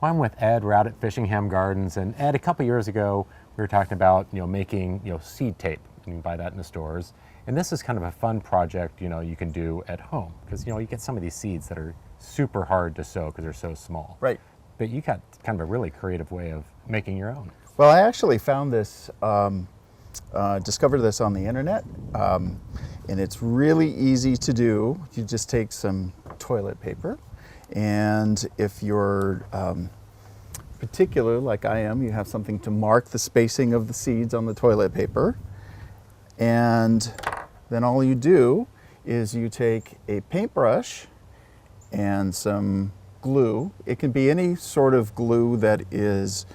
Well, I'm with Ed. We're out at Fishingham Gardens, and Ed, a couple years ago, we were talking about making seed tape. You can buy that in the stores, and this is kind of a fun project you can do at home because you get some of these seeds that are super hard to sow because they're so small. Right. But you got kind of a really creative way of making your own. Well, I actually found this, discovered this on the internet, and it's really easy to do. You just take some toilet paper, and if you're particular like I am, you have something to mark the spacing of the seeds on the toilet paper, and then all you do is you take a paintbrush and some glue. It can be any sort of glue that is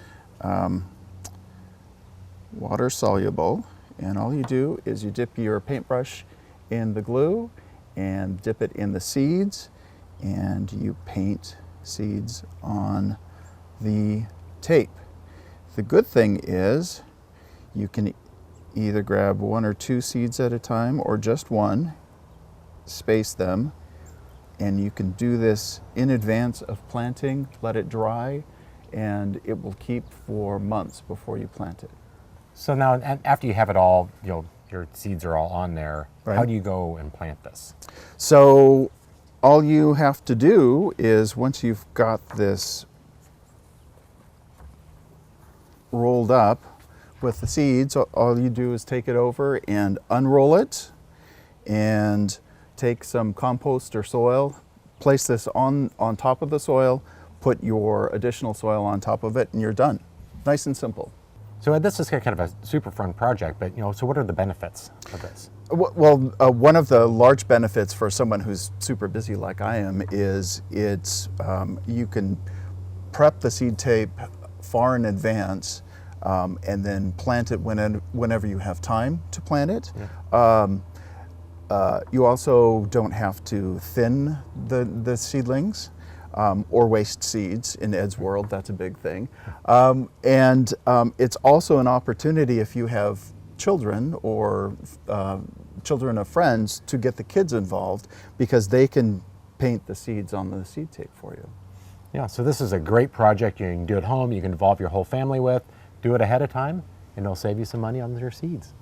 water soluble, and all you do is you dip your paintbrush in the glue and dip it in the seeds, and you paint seeds on the tape. The good thing is you can either grab 1 or 2 seeds at a time or just one, space them, and you can do this in advance of planting, let it dry, and it will keep for months before you plant it. So now, after you have it all, your seeds are all on there, Right. How do you go and plant this? So all you have to do is, once you've got this rolled up with the seeds, all you do is take it over and unroll it and take some compost or soil, place this on top of the soil, put your additional soil on top of it, and you're done. Nice and simple. So Ed, this is kind of a super fun project, but so what are the benefits of this? Well, one of the large benefits for someone who's super busy like I am is you can prep the seed tape far in advance and then plant it whenever you have time to plant it. Yeah. You also don't have to thin the seedlings or waste seeds. In Ed's world, that's a big thing. It's also an opportunity if you have children or children of friends to get the kids involved, because they can paint the seeds on the seed tape for you. Yeah, so this is a great project you can do at home, you can involve your whole family with, do it ahead of time, and it'll save you some money on your seeds.